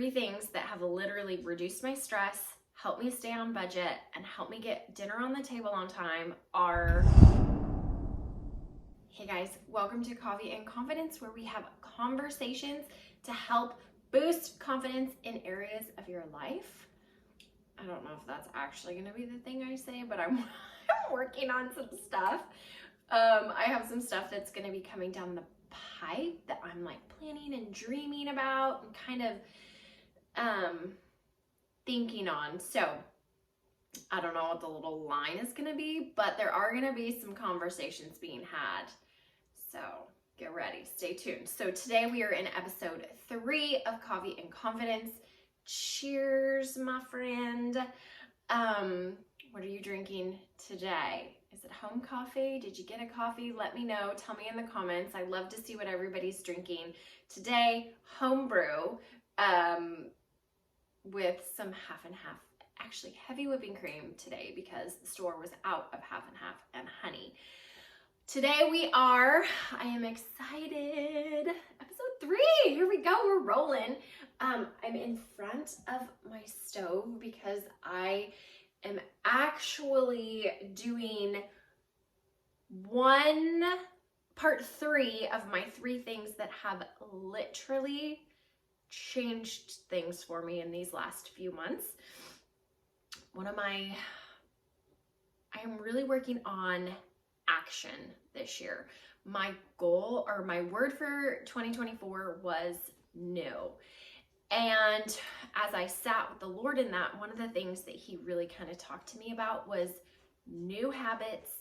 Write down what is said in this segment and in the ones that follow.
Three things that have literally reduced my stress, helped me stay on budget, and helped me get dinner on the table on time are... Hey guys, welcome to Coffee and Confidence, where we have conversations to help boost confidence in areas of your life. I don't know if that's actually going to be the thing I say, but I'm working on some stuff. I have some stuff that's going to be coming down the pipe that I'm like planning and dreaming about and kind of thinking on. So I don't know what the little line is going to be, but there are going to be some conversations being had. So get ready, stay tuned. So today we are in episode 3 of Coffee and Confidence. Cheers, my friend. What are you drinking today? Is it home coffee? Did you get a coffee? Let me know. Tell me in the comments. I love to see what everybody's drinking. Today, home brew with some half and half. Actually, heavy whipping cream today because the store was out of half and half and honey. Today I am excited. Episode 3, here we go, we're rolling. I'm in front of my stove because I am actually doing part 3 of my 3 things that have literally changed things for me in these last few months. I am really working on action this year. My goal, or my word for 2024 was new. And as I sat with the Lord in that, one of the things that he really kind of talked to me about was new habits,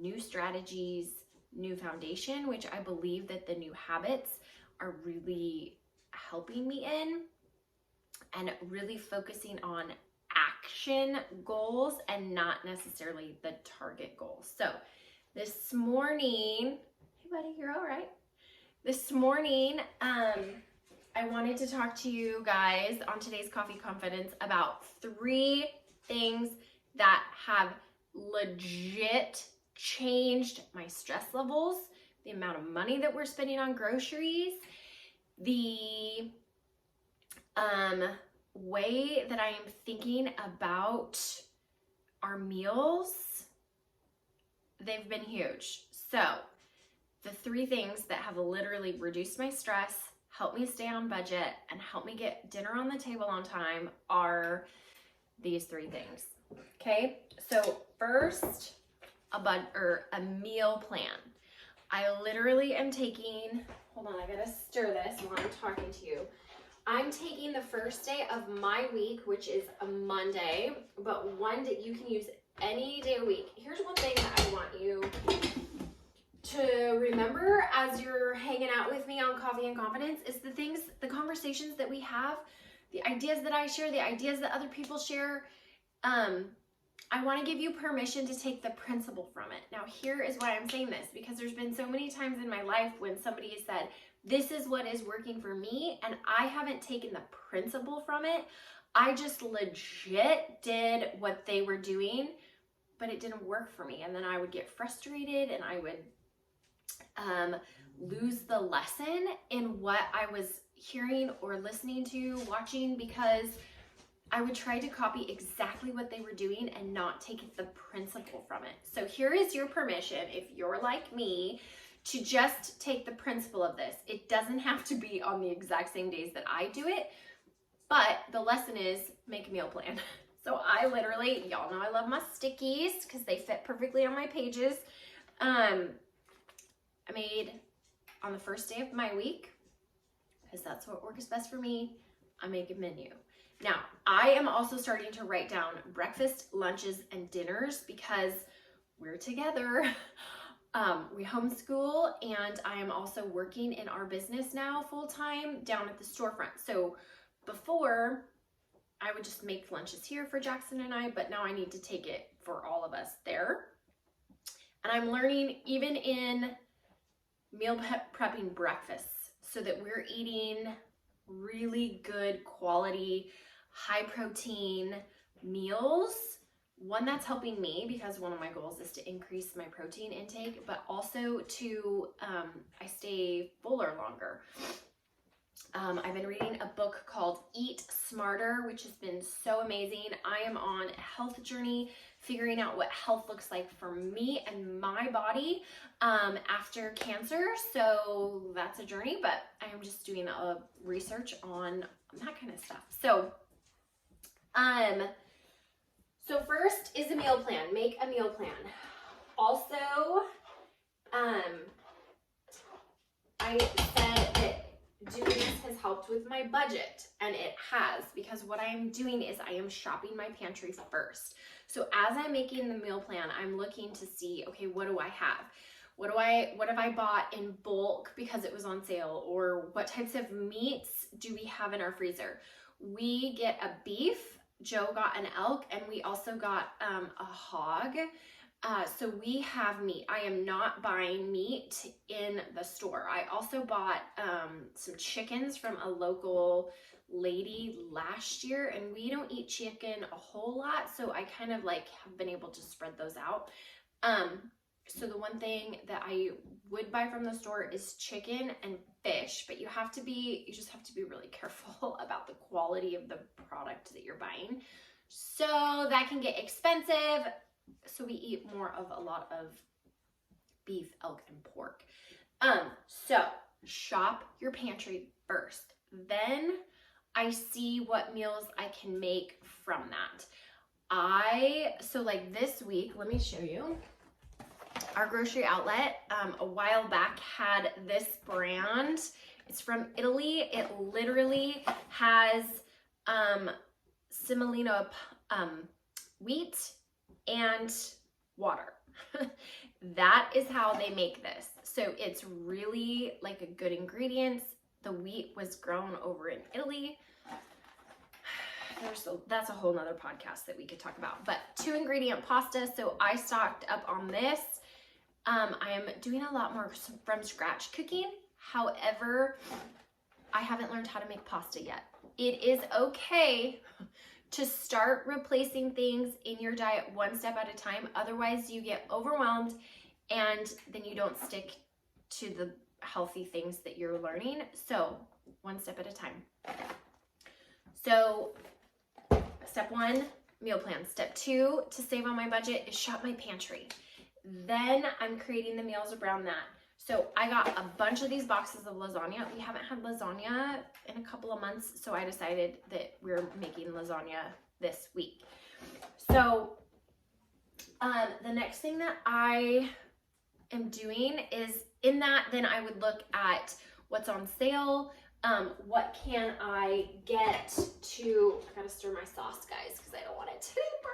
new strategies, new foundation, which I believe that the new habits are really helping me in, and really focusing on action goals and not necessarily the target goals. So this morning, hey buddy, you're all right. This morning, I wanted to talk to you guys on today's Coffee Confidence about 3 things that have legit changed my stress levels, the amount of money that we're spending on groceries, the way that I am thinking about our meals. They've been huge. So the 3 things that have literally reduced my stress, helped me stay on budget, and helped me get dinner on the table on time are these 3 things. Okay, so first, a meal plan. I literally am taking, hold on, I gotta stir this while I'm talking to you. I'm taking the first day of my week, which is a Monday, but one that you can use any day of the week. Here's one thing that I want you to remember as you're hanging out with me on Coffee and Confidence is the conversations that we have, the ideas that I share, the ideas that other people share. I want to give you permission to take the principle from it. Now, here is why I'm saying this, because there's been so many times in my life when somebody has said, this is what is working for me, and I haven't taken the principle from it. I just legit did what they were doing, but it didn't work for me. And then I would get frustrated and I would lose the lesson in what I was hearing or listening to, watching, because I would try to copy exactly what they were doing and not take the principle from it. So here is your permission, if you're like me, to just take the principle of this. It doesn't have to be on the exact same days that I do it, but the lesson is make a meal plan. So I literally, y'all know I love my stickies because they fit perfectly on my pages. I made on the first day of my week, because that's what works best for me, I make a menu. Now, I am also starting to write down breakfast, lunches, and dinners because we're together. We homeschool, and I am also working in our business now full-time down at the storefront. So before, I would just make lunches here for Jackson and I, but now I need to take it for all of us there. And I'm learning even in meal prepping breakfasts so that we're eating really good quality, high protein meals. One that's helping me because one of my goals is to increase my protein intake, but also to I stay fuller longer. I've been reading a book called Eat Smarter, which has been so amazing. I am on a health journey, figuring out what health looks like for me and my body after cancer. So that's a journey, but I am just doing a research on that kind of stuff. So, so first is a meal plan. Make a meal plan. Also, I said that doing this has helped with my budget, and it has, because what I am doing is I am shopping my pantry first. So as I'm making the meal plan, I'm looking to see, okay, what do I have? What have I bought in bulk because it was on sale? Or what types of meats do we have in our freezer? We get a beef, Joe got an elk, and we also got a hog. So we have meat. I am not buying meat in the store. I also bought some chickens from a local lady last year, and we don't eat chicken a whole lot, so I kind of like have been able to spread those out. So the one thing that I would buy from the store is chicken and fish, but you just have to be really careful about the quality of the product that you're buying. So that can get expensive. So we eat more of a lot of beef, elk, and pork. So shop your pantry first. Then I see what meals I can make from that. So like this week, let me show you. Our grocery outlet a while back had this brand. It's from Italy. It literally has semolina wheat and water. That is how they make this. So it's really like a good ingredients. The wheat was grown over in Italy. That's a whole nother podcast that we could talk about, but 2 ingredient pasta. So I stocked up on this. I am doing a lot more from scratch cooking. However, I haven't learned how to make pasta yet. It is okay to start replacing things in your diet one step at a time. Otherwise, you get overwhelmed and then you don't stick to the healthy things that you're learning. So one step at a time. So step 1, meal plan. Step 2, to save on my budget, is shop my pantry. Then I'm creating the meals around that. So I got a bunch of these boxes of lasagna. We haven't had lasagna in a couple of months, so I decided that we're making lasagna this week. So the next thing that I am doing is, in that, then I would look at what's on sale. What can I get to, I gotta stir my sauce, guys, because I don't want it to burn.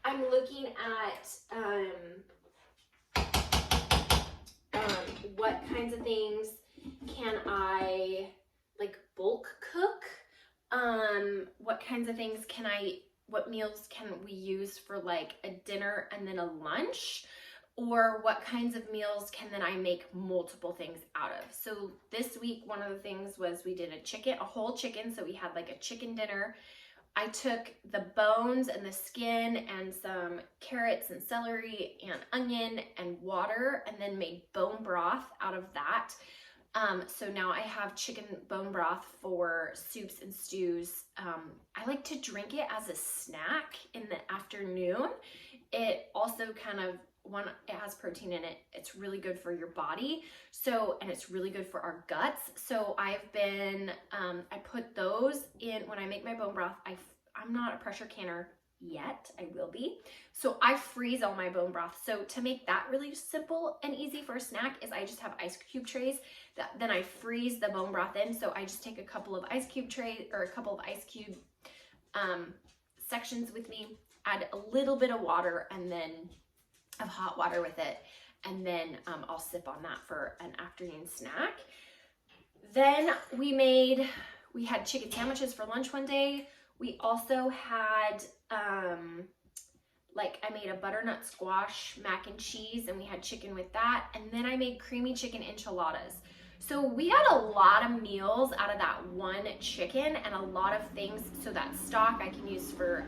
I'm looking at what kinds of things can I like bulk cook? What kinds of things what meals can we use for like a dinner and then a lunch? Or what kinds of meals can then I make multiple things out of? So this week, one of the things was we did a whole chicken. So we had like a chicken dinner. I took the bones and the skin and some carrots and celery and onion and water, and then made bone broth out of that. So now I have chicken bone broth for soups and stews. I like to drink it as a snack in the afternoon. It also it has protein in it. It's really good for your body. And it's really good for our guts. So I've been, I put those in when I make my bone broth. I'm not a pressure canner yet. I will be. So I freeze all my bone broth. So to make that really simple and easy for a snack is I just have ice cube trays then I freeze the bone broth in. So I just take a couple of ice cube sections with me, add a little bit of water and then of hot water with it, and then I'll sip on that for an afternoon snack. Then we had chicken sandwiches for lunch one day. We also had I made a butternut squash mac and cheese, and we had chicken with that, and then I made creamy chicken enchiladas. So we had a lot of meals out of that one chicken, and a lot of things. So that stock I can use for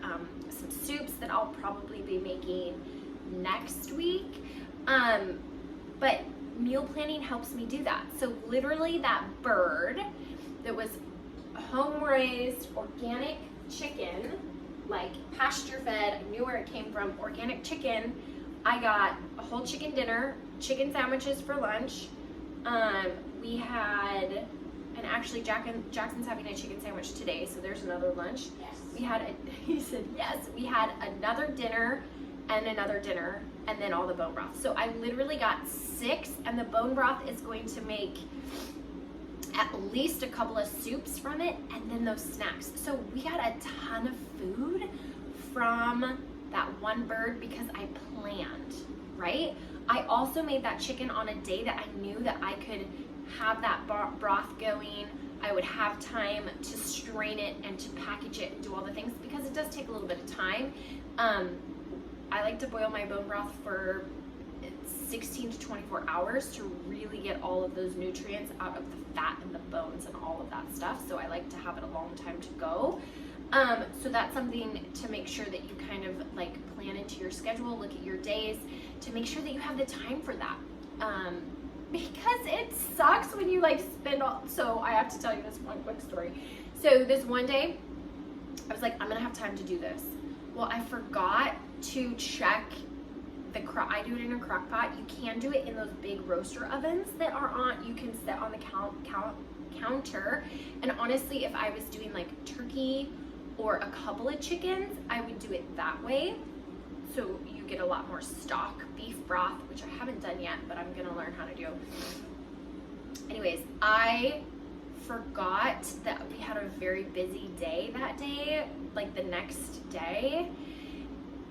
some soups that I'll probably be making next week. But meal planning helps me do that. So literally that bird that was home-raised organic chicken, like pasture-fed. I knew where it came from, organic chicken. I got a whole chicken dinner, chicken sandwiches for lunch. We had, and actually Jackson's having a chicken sandwich today, so there's another lunch. Yes. He said yes. We had another dinner and another dinner, and then all the bone broth. So I literally got 6, and the bone broth is going to make at least a couple of soups from it, and then those snacks. So we got a ton of food from that one bird because I planned, right? I also made that chicken on a day that I knew that I could have that broth going. I would have time to strain it and to package it and do all the things, because it does take a little bit of time. I like to boil my bone broth for 16 to 24 hours to really get all of those nutrients out of the fat and the bones and all of that stuff. So I like to have it a long time to go. So that's something to make sure that you kind of like plan into your schedule, look at your days to make sure that you have the time for that. Because it sucks when you like spend all, so I have to tell you this one quick story. So this one day, I was like, I'm gonna have time to do this. Well, I forgot to check I do it in a crock pot. You can do it in those big roaster ovens that are on, you can set on the counter. And honestly, if I was doing like turkey or a couple of chickens, I would do it that way. So you get a lot more stock beef broth, which I haven't done yet, but I'm gonna learn how to do. Anyways, I forgot that we had a very busy day that day, like the next day,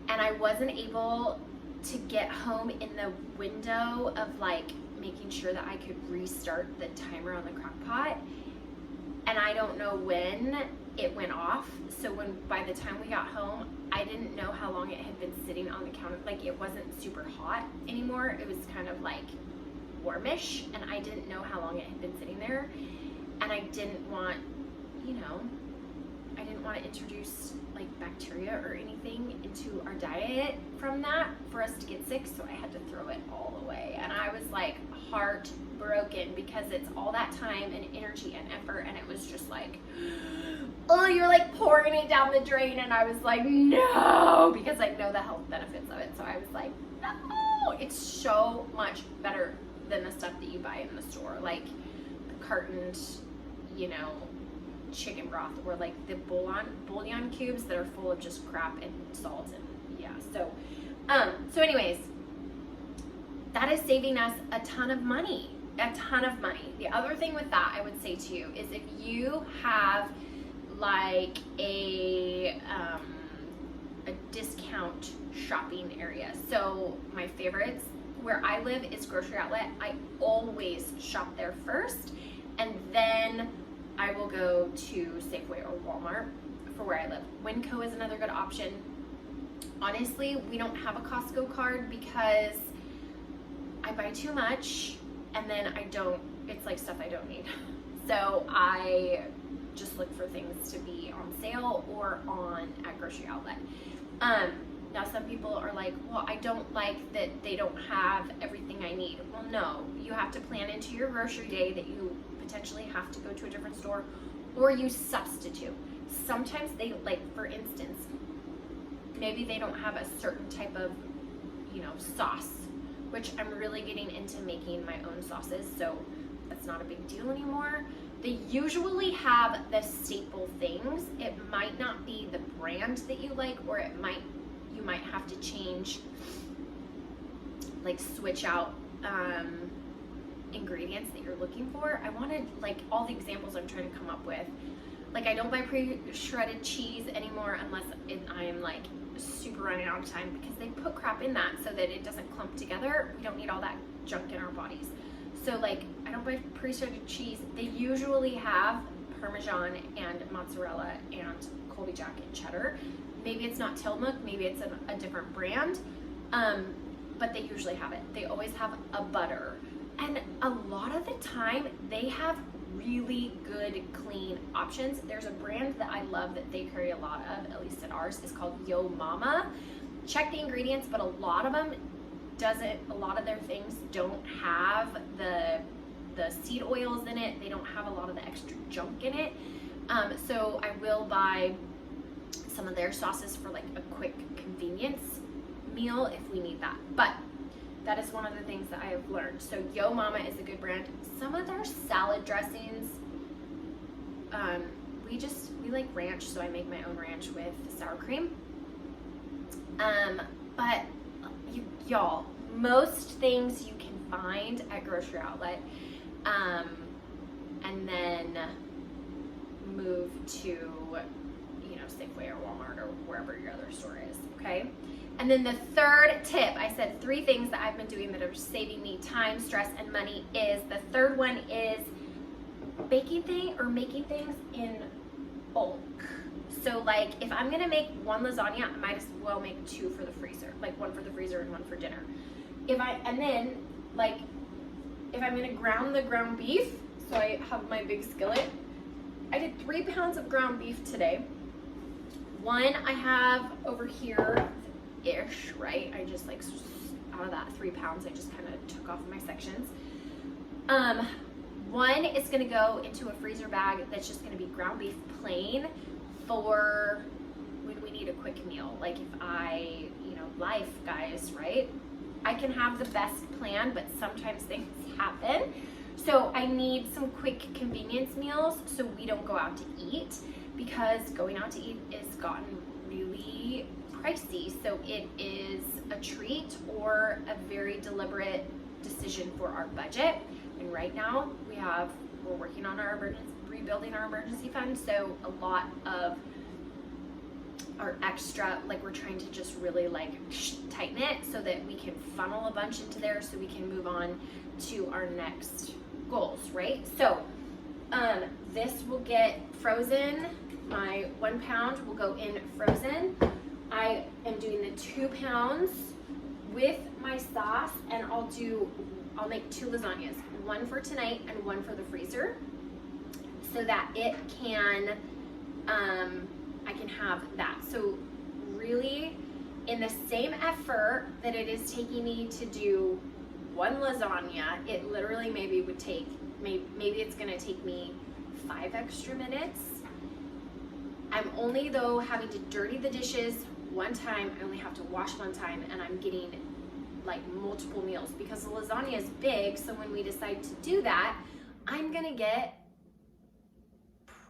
and I wasn't able to get home in the window of like making sure that I could restart the timer on the crock pot. And I don't know when it went off. So by the time we got home, I didn't know how long it had been sitting on the counter. Like it wasn't super hot anymore. It was kind of like warmish, and I didn't know how long it had been sitting there. And I didn't want, I didn't want to introduce like bacteria or anything into our diet from that for us to get sick. So I had to throw it all away. And I was like heartbroken because it's all that time and energy and effort. And it was just like, oh, you're like pouring it down the drain. And I was like, no, because I know the health benefits of it. So I was like, no, it's so much better than the stuff that you buy in the store. Like the cartoned, chicken broth, or like the bouillon cubes that are full of just crap and salt and so anyways, that is saving us a ton of money. The other thing with that I would say to you is if you have like a discount shopping area. So my favorites where I live is Grocery Outlet. I always shop there first, and then I will go to Safeway or Walmart for where I live. Winco is another good option. Honestly, we don't have a Costco card because I buy too much and then it's like stuff I don't need. So I just look for things to be on sale or at Grocery Outlet. Now some people are like, well, I don't like that they don't have everything I need. Well, no, you have to plan into your grocery day that you potentially have to go to a different store, or you substitute. Sometimes they, like for instance, maybe they don't have a certain type of, sauce, which I'm really getting into making my own sauces, so that's not a big deal anymore. They usually have the staple things. It might not be the brand that you like, or you might have to change, like switch out ingredients that you're looking for. I wanted like all the examples I'm trying to come up with. Like I don't buy pre-shredded cheese anymore unless I am like super running out of time, because they put crap in that so that it doesn't clump together. We don't need all that junk in our bodies. So like I don't buy pre-shredded cheese. They usually have Parmesan and mozzarella and Colby Jack and cheddar. Maybe it's not Tillamook, maybe it's a different brand, but they usually have it. They always have a butter. And a lot of the time, they have really good, clean options. There's a brand that I love that they carry a lot of, at least at ours, is called Yo Mama. Check the ingredients, but a lot of their things don't have the the seed oils in it. They don't have a lot of the extra junk in it. So I will buy some of their sauces for like a quick convenience meal if we need that. But that is one of the things that I have learned. So Yo Mama is a good brand. Some of their salad dressings, we like ranch, so I make my own ranch with sour cream. But y'all, most things you can find at grocery outlet, and then move to, Safeway or Walmart or wherever your other store is, okay? And then the third tip, I said 3 things that I've been doing that are saving me time, stress, and money is, the third one is making things in bulk. So like if I'm gonna make 1 lasagna, I might as well make 2 for the freezer, like 1 for the freezer and 1 for dinner. If I'm gonna ground the ground beef, so I have my big skillet, I did 3 pounds of ground beef today. 1 I have over here-ish, right? I just like, out of that 3 pounds, I just kind of took off my sections. 1 is gonna go into a freezer bag that's just gonna be ground beef plain for when we need a quick meal. Like if life, guys, right? I can have the best plan, but sometimes things happen. So I need some quick convenience meals so we don't go out to eat, because going out to eat has gotten really pricey. So it is a treat or a very deliberate decision for our budget. And right now we're working on rebuilding our emergency fund. So a lot of our extra, like we're trying to just really like tighten it so that we can funnel a bunch into there so we can move on to our next goals, right? So this will get frozen. My 1 pound will go in frozen. I am doing the 2 pounds with my sauce, and I'll make 2 lasagnas, 1 for tonight and 1 for the freezer, so that it can, I can have that. So really, in the same effort that it is taking me to do 1 lasagna, it literally maybe it's gonna take me 5 extra minutes. I'm only though having to dirty the dishes 1 time, I only have to wash 1 time, and I'm getting like multiple meals because the lasagna is big. So when we decide to do that, I'm gonna get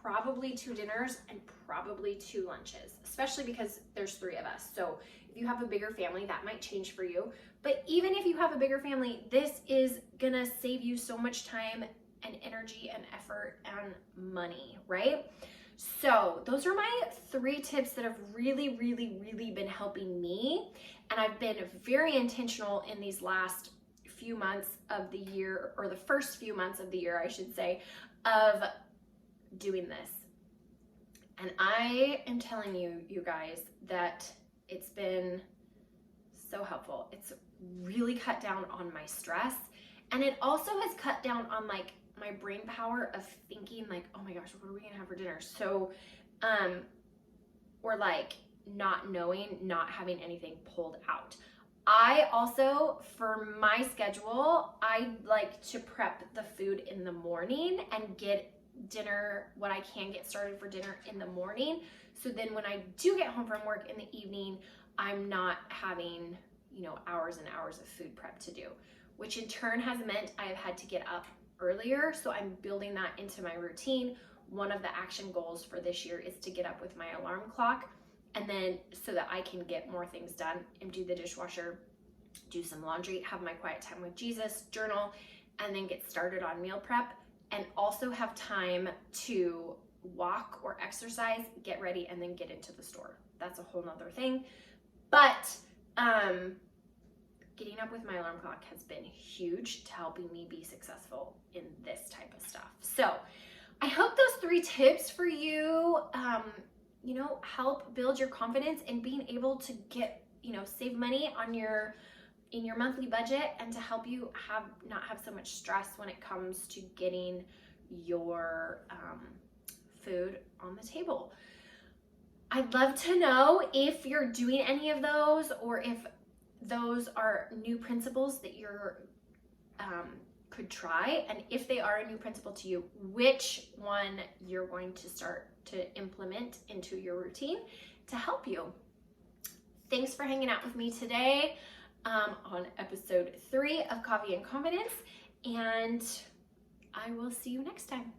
probably 2 dinners and probably 2 lunches, especially because there's 3 of us. So if you have a bigger family, that might change for you. But even if you have a bigger family, this is gonna save you so much time and energy and effort and money, right? So those are my 3 tips that have really, really, really been helping me. And I've been very intentional in these last few months of the year, or the first few months of the year, I should say, of doing this. And I am telling you, you guys, that it's been so helpful. It's really cut down on my stress. And it also has cut down on like my brain power of thinking like, oh my gosh, what are we gonna have for dinner? So, or like not knowing, not having anything pulled out. I also, for my schedule, I like to prep the food in the morning and get dinner, what I can get started for dinner in the morning. So then when I do get home from work in the evening, I'm not having, hours and hours of food prep to do, which in turn has meant I have had to get up earlier. So I'm building that into my routine. One of the action goals for this year is to get up with my alarm clock, and then so that I can get more things done, empty the dishwasher, do some laundry, have my quiet time with Jesus, journal, and then get started on meal prep, and also have time to walk or exercise, get ready, and then get into the store. That's a whole nother thing. But getting up with my alarm clock has been huge to helping me be successful in this type of stuff. So I hope those 3 tips for you, help build your confidence in being able to get, save money on in your monthly budget, and to help you not have so much stress when it comes to getting your food on the table. I'd love to know if you're doing any of those, or if those are new principles that you're could try, and if they are a new principle to you, which one you're going to start to implement into your routine to help you. Thanks for hanging out with me today on episode 3 of Coffee and Confidence, and I will see you next time.